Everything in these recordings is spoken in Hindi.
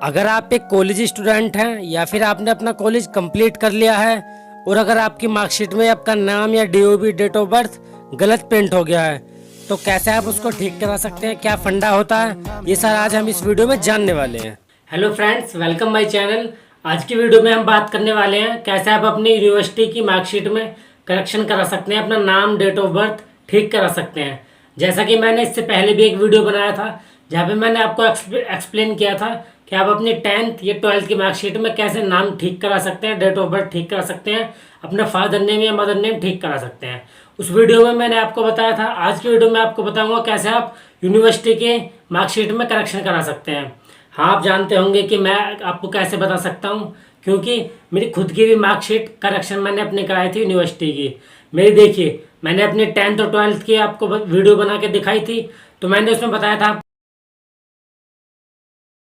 अगर आप एक कॉलेज स्टूडेंट हैं या फिर आपने अपना कॉलेज कंप्लीट कर लिया है और अगर आपकी मार्कशीट में आपका नाम या डीओबी डेट ऑफ बर्थ गलत प्रिंट हो गया है तो कैसे आप उसको ठीक करा सकते हैं, क्या फंडा होता है, ये सारा आज हम इस वीडियो में जानने वाले हैं। Hello friends, welcome my channel. आज की वीडियो में हम बात करने वाले हैं कैसे आप अपनी यूनिवर्सिटी की मार्कशीट में करेक्शन करा सकते हैं, अपना नाम डेट ऑफ बर्थ ठीक करा सकते हैं। जैसा कि मैंने इससे पहले भी एक वीडियो बनाया था जहाँ पे मैंने आपको एक्सप्लेन किया था कि आप अपनी 10th या 12th की मार्कशीट में कैसे नाम ठीक करा सकते हैं, डेट ऑफ बर्थ ठीक करा सकते हैं, अपना फादर नेम या मदर नेम ठीक करा सकते हैं। उस वीडियो में मैंने आपको बताया था। आज की वीडियो में आपको बताऊंगा कैसे आप यूनिवर्सिटी के मार्कशीट में करेक्शन करा सकते हैं। हाँ, आप जानते होंगे कि मैं आपको कैसे बता सकता हूँ, क्योंकि मेरी खुद की भी मार्कशीट करेक्शन मैंने अपनी कराई थी यूनिवर्सिटी की। मेरी देखिए, मैंने अपनी 10th और 12th की आपको वीडियो बना के दिखाई थी, तो मैंने उसमें बताया था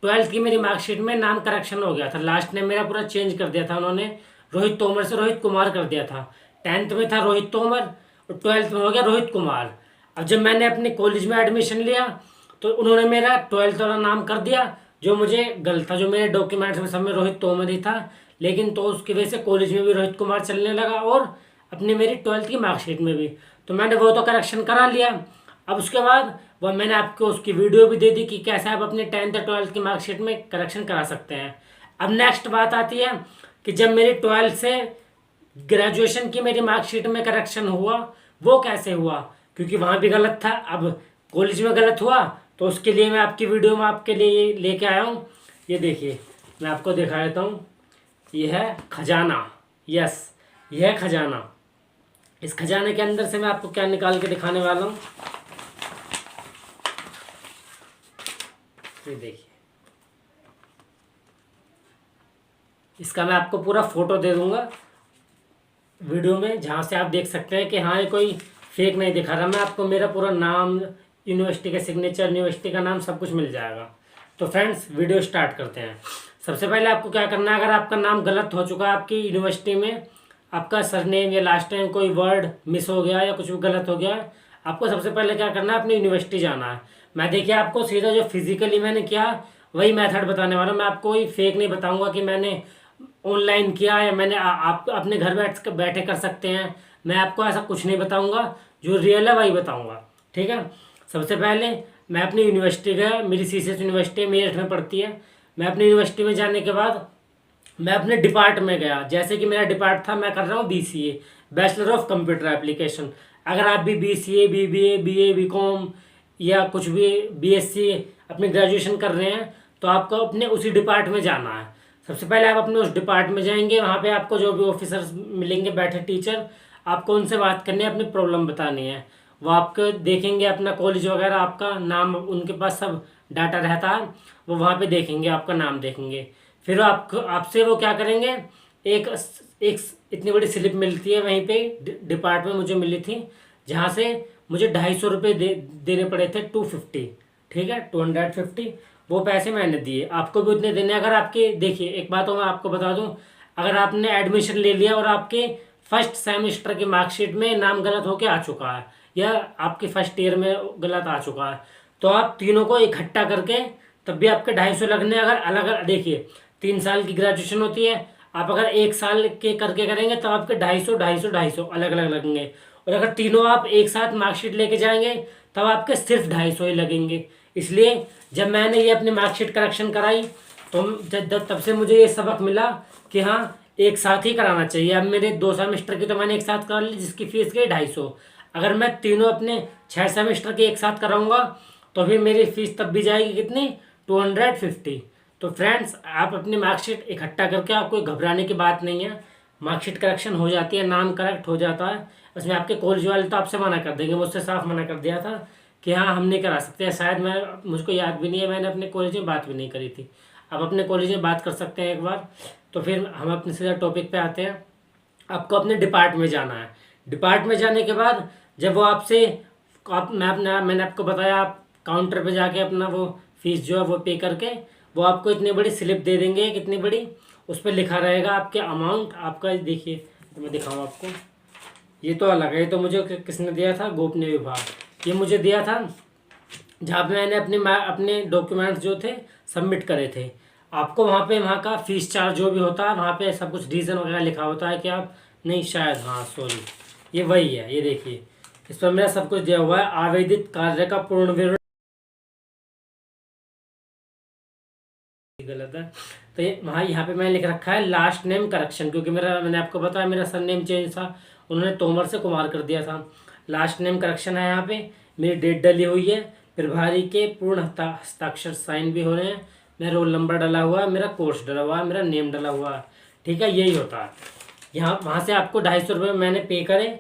12th की मेरी मार्कशीट में नाम करेक्शन हो गया था। लास्ट नेम मेरा पूरा चेंज कर दिया था उन्होंने, रोहित तोमर से रोहित कुमार कर दिया था। 10th में था रोहित तोमर और 12th में हो गया रोहित कुमार। अब जब मैंने अपने कॉलेज में एडमिशन लिया तो उन्होंने मेरा 12th वाला नाम कर दिया जो मुझे गलत था। जो मेरे डॉक्यूमेंट्स में सब में रोहित तोमर ही था, लेकिन तो उसकी वजह से कॉलेज में भी रोहित कुमार चलने लगा और अपनी मेरी 12th की मार्कशीट में भी। तो मैंने वो तो करेक्शन करा लिया। अब उसके बाद वह मैंने आपको उसकी वीडियो भी दे दी कि कैसे आप अपने 10th और 12th की मार्कशीट में करेक्शन करा सकते हैं। अब नेक्स्ट बात आती है कि जब मेरी 12th से ग्रेजुएशन की मेरी मार्कशीट में करेक्शन हुआ, वो कैसे हुआ, क्योंकि वहाँ भी गलत था। अब कॉलेज में गलत हुआ तो उसके लिए मैं आपकी वीडियो में आपके लिए लेके आया हूँ। ये देखिए, मैं आपको दिखा देता हूँ। ये है खजाना। यस, ये है खजाना। इस खजाने के अंदर से मैं आपको क्या निकाल के दिखाने वाला हूँ, ये देखिए। इसका मैं आपको पूरा फोटो दे दूंगा वीडियो में, जहाँ से आप देख सकते हैं कि हाँ, ये कोई फेक नहीं दिखा रहा। मैं आपको मेरा पूरा नाम, यूनिवर्सिटी का सिग्नेचर, यूनिवर्सिटी का नाम सब कुछ मिल जाएगा। तो फ्रेंड्स, वीडियो स्टार्ट करते हैं। सबसे पहले आपको क्या करना है, अगर आपका नाम गलत हो चुका है आपकी यूनिवर्सिटी में, आपका सरनेम या लास्ट नेम कोई वर्ड मिस हो गया या कुछ भी गलत हो गया, आपको सबसे पहले क्या करना है, अपनी यूनिवर्सिटी जाना है। मैं देखिए आपको सीधा जो फिजिकली मैंने किया वही मेथड बताने वाला हूँ। मैं आपको कोई फेक नहीं बताऊंगा कि मैंने ऑनलाइन किया या मैंने आप अपने घर बैठे कर सकते हैं। मैं आपको ऐसा कुछ नहीं बताऊंगा, जो रियल है वही बताऊंगा, ठीक है। सबसे पहले मैं अपनी यूनिवर्सिटी गया। मेरी सीसीएस यूनिवर्सिटी मेरठ में पड़ती है। मैं अपनी यूनिवर्सिटी में जाने के बाद मैं अपने डिपार्ट में गया। जैसे कि मेरा डिपार्ट था, मैं कर रहा हूँ BCA, bachelor of computer application. अगर आप भी बीसीए, बीबीए, बीए, बीकॉम या कुछ भी बीएससी अपनी ग्रेजुएशन कर रहे हैं तो आपको अपने उसी डिपार्ट में जाना है। सबसे पहले आप अपने उस डिपार्ट में जाएंगे, वहाँ पे आपको जो भी ऑफिसर्स मिलेंगे, बैठे टीचर, आपको उनसे बात करनी है, अपनी प्रॉब्लम बतानी है। वो आपको देखेंगे, अपना कॉलेज वगैरह, आपका नाम, उनके पास सब डाटा रहता है। वो वहाँ पे देखेंगे, आपका नाम देखेंगे। फिर आपको आपसे वो क्या करेंगे, एक एक इतनी बड़ी स्लिप मिलती है वहीं पे डिपार्ट में मुझे मिली थी, जहाँ से मुझे 250 रुपये देने पड़े थे, 250, ठीक है, 250। वो पैसे मैंने दिए, आपको भी उतने देने। अगर आपके, देखिए एक बात मैं आपको बता दूं, अगर आपने एडमिशन ले लिया और आपके फर्स्ट सेमेस्टर की मार्कशीट में नाम गलत होके आ चुका है या आपके फर्स्ट ईयर में गलत आ चुका है, तो आप तीनों को इकट्ठा करके तब भी आपके 250 लगने। अगर अलग अलग, देखिए 3 साल की ग्रेजुएशन होती है, आप अगर 1 साल के करके करेंगे तो आपके 250, 250, 250 अलग अलग लगेंगे। और अगर तीनों आप एक साथ मार्कशीट लेके जाएंगे तब आपके सिर्फ 250 ही लगेंगे। इसलिए जब मैंने ये अपनी मार्कशीट करेक्शन कराई तो तब से मुझे ये सबक मिला कि हाँ, एक साथ ही कराना चाहिए। अब मेरे 2 सेमेस्टर की तो मैंने एक साथ करा ली, जिसकी फीस गई 250। अगर मैं तीनों अपने 6 सेमेस्टर के एक साथ कराऊंगा तो फिर मेरी फीस तब भी जाएगी कितनी, 250। तो फ्रेंड्स, आप अपनी मार्कशीट इकट्ठा करके, आपको घबराने की बात नहीं है। मार्कशीट करेक्शन हो जाती है, नाम करेक्ट हो जाता है। उसमें आपके कॉलेज वाले तो आपसे मना कर देंगे, मुझसे साफ मना कर दिया था कि हाँ, हम नहीं करा सकते। शायद मैं, मुझको याद भी नहीं है, मैंने अपने कॉलेज में बात भी नहीं करी थी। आप अपने कॉलेज में बात कर सकते हैं एक बार। तो फिर हम अपने सीधा टॉपिक पे आते हैं। आपको अपने डिपार्ट में जाना है। डिपार्ट में जाने के बाद जब वो आपसे, मैंने आपको बताया, आप काउंटर पे जाके अपना वो फीस जो है वो पे करके, वो आपको इतनी बड़ी स्लिप दे देंगे, कितनी बड़ी, उस पर लिखा रहेगा आपके अमाउंट आपका। देखिए, तो मैं दिखाऊँ आपको, ये तो अलग है। ये तो मुझे किसने दिया था, गोपनीय विभाग, ये मुझे दिया था जहाँ पे मैंने अपने डॉक्यूमेंट्स जो थे सबमिट करे थे। आपको वहाँ का फीस चार्ज जो भी होता है वहाँ पे सब कुछ रीज़न वगैरह लिखा होता है कि आप नहीं, शायद, हाँ सॉरी, ये वही है, ये देखिए इस पर मेरा सब कुछ दिया हुआ है। आवेदित कार्य का पूर्ण विवरण गलत है, तो ये वहाँ यहाँ पे मैंने लिख रखा है लास्ट नेम करेक्शन, क्योंकि मैंने आपको बताया मेरा सर नेम चेंज था, उन्होंने तोमर से कुमार कर दिया था। लास्ट नेम करेक्शन है यहाँ पे, मेरी डेट डली हुई है, प्रभारी के पूर्ण हस्ताक्षर साइन भी हो रहे हैं, मेरा रोल नंबर डला हुआ है, मेरा कोर्स डला हुआ है, मेरा नेम डला हुआ है, ठीक है, यही होता है। यहाँ वहाँ से आपको 250 रुपये मैंने पे करे।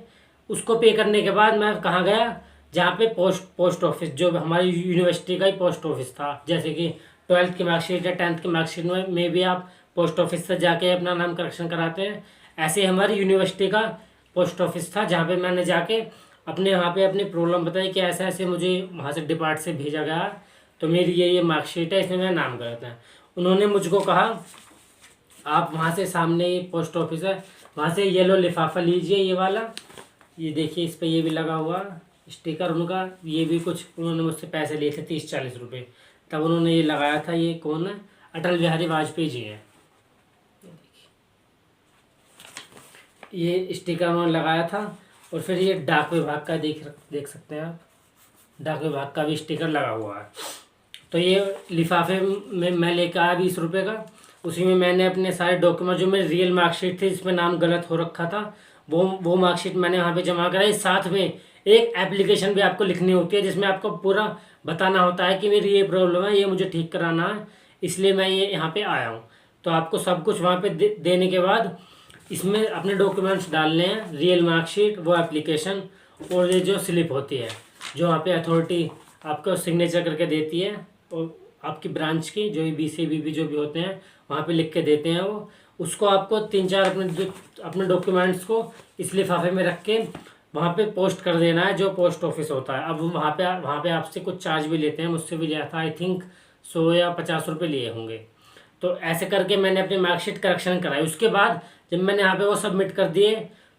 उसको पे करने के बाद मैं कहाँ गया, जहाँ पे पोस्ट ऑफिस, जो हमारी यूनिवर्सिटी का ही पोस्ट ऑफिस था, जैसे कि 12th की मार्कशीट या 10th की मार्कशीट में भी आप पोस्ट ऑफिस से जाके अपना नाम करेक्शन कराते हैं, ऐसे ही हमारी यूनिवर्सिटी का पोस्ट ऑफिस था, जहाँ पे मैंने जाके अपने वहाँ पे अपनी प्रॉब्लम बताई कि ऐसे ऐसे मुझे वहाँ से डिपार्ट से भेजा गया, तो मेरी ये मार्कशीट है, इसमें मेरा नाम गलत है। उन्होंने मुझको कहा आप वहाँ से सामने ही पोस्ट ऑफिस है, वहाँ से येलो लिफाफा लीजिए, ये वाला, ये देखिए इस पर ये भी लगा हुआ स्टिकर उनका, ये भी कुछ उन्होंने मुझसे पैसे लिए थे 30-40 रुपये, तब उन्होंने ये लगाया था। ये कौन है, अटल बिहारी वाजपेयी जी हैं, ये स्टिकर उन्होंने लगाया था। और फिर ये डाक विभाग का देख सकते हैं आप, डाक विभाग का भी स्टिकर लगा हुआ है। तो ये लिफाफे में मैं लेकर आया 20 रुपये का, उसी में मैंने अपने सारे डॉक्यूमेंट, जो मेरी रियल मार्कशीट थी जिसमें नाम गलत हो रखा था, वो मार्कशीट मैंने वहाँ पे जमा कराई। साथ में एक एप्लीकेशन भी आपको लिखनी होती है, जिसमें आपको पूरा बताना होता है कि मेरी ये प्रॉब्लम है, ये मुझे ठीक कराना है, इसलिए मैं ये यहाँ पे आया हूँ। तो आपको सब कुछ वहाँ पे देने के बाद इसमें अपने डॉक्यूमेंट्स डालने हैं, रियल मार्कशीट, वो एप्लीकेशन, और ये जो स्लिप होती है जो वहाँ पे अथॉरिटी आपको सिग्नेचर करके देती है, और आपकी ब्रांच की जो BC BB जो भी होते हैं वहाँ पे लिख के देते हैं, वो उसको आपको 3-4 अपने डॉक्यूमेंट्स को इस लिफाफे में रख के वहाँ पे पोस्ट कर देना है, जो पोस्ट ऑफिस होता है। अब वहाँ पे आपसे कुछ चार्ज भी लेते हैं, मुझसे भी लिया था, आई थिंक 100 या 50 रुपये लिए होंगे। तो ऐसे करके मैंने अपनी मार्कशीट करेक्शन कराई। उसके बाद जब मैंने यहाँ पे वो सबमिट कर दिए,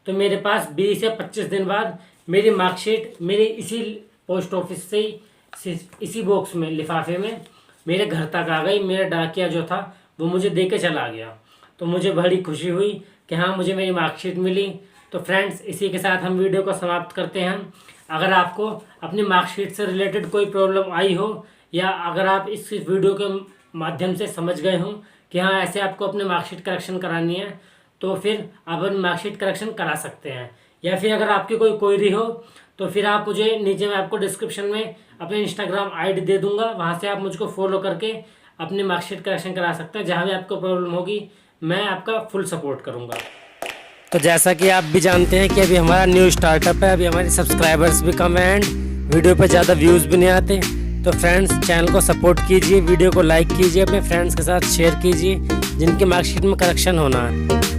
तो मेरे पास 20 या 25 दिन बाद मेरी मार्कशीट मेरी इसी पोस्ट ऑफिस से ही, इसी बॉक्स में, लिफाफे में मेरे घर तक आ गई। मेरा डाकिया जो था वो मुझे दे के चला गया, तो मुझे बड़ी खुशी हुई कि हाँ, मुझे मेरी मार्कशीट मिली। तो फ्रेंड्स, इसी के साथ हम वीडियो को समाप्त करते हैं। अगर आपको अपनी मार्कशीट से रिलेटेड कोई प्रॉब्लम आई हो, या अगर आप इस वीडियो के माध्यम से समझ गए हों कि हाँ, ऐसे आपको अपने मार्कशीट करेक्शन करानी है, तो फिर आप अपनी मार्कशीट करेक्शन करा सकते हैं। या फिर अगर आपकी कोई क्वेरी हो, तो फिर आप मुझे नीचे मैं आपको डिस्क्रिप्शन में अपने इंस्टाग्राम ID दे दूंगा, वहाँ से आप मुझको फॉलो करके अपनी मार्कशीट करेक्शन करा सकते हैं। जहाँ भी आपको प्रॉब्लम होगी, मैं आपका फुल सपोर्ट करूँगा। तो जैसा कि आप भी जानते हैं कि अभी हमारा न्यू स्टार्टअप है, अभी हमारे सब्सक्राइबर्स भी कम हैं, वीडियो पे ज़्यादा व्यूज़ भी नहीं आते। तो फ्रेंड्स, चैनल को सपोर्ट कीजिए, वीडियो को लाइक कीजिए, अपने फ्रेंड्स के साथ शेयर कीजिए जिनकी मार्कशीट में करेक्शन होना है।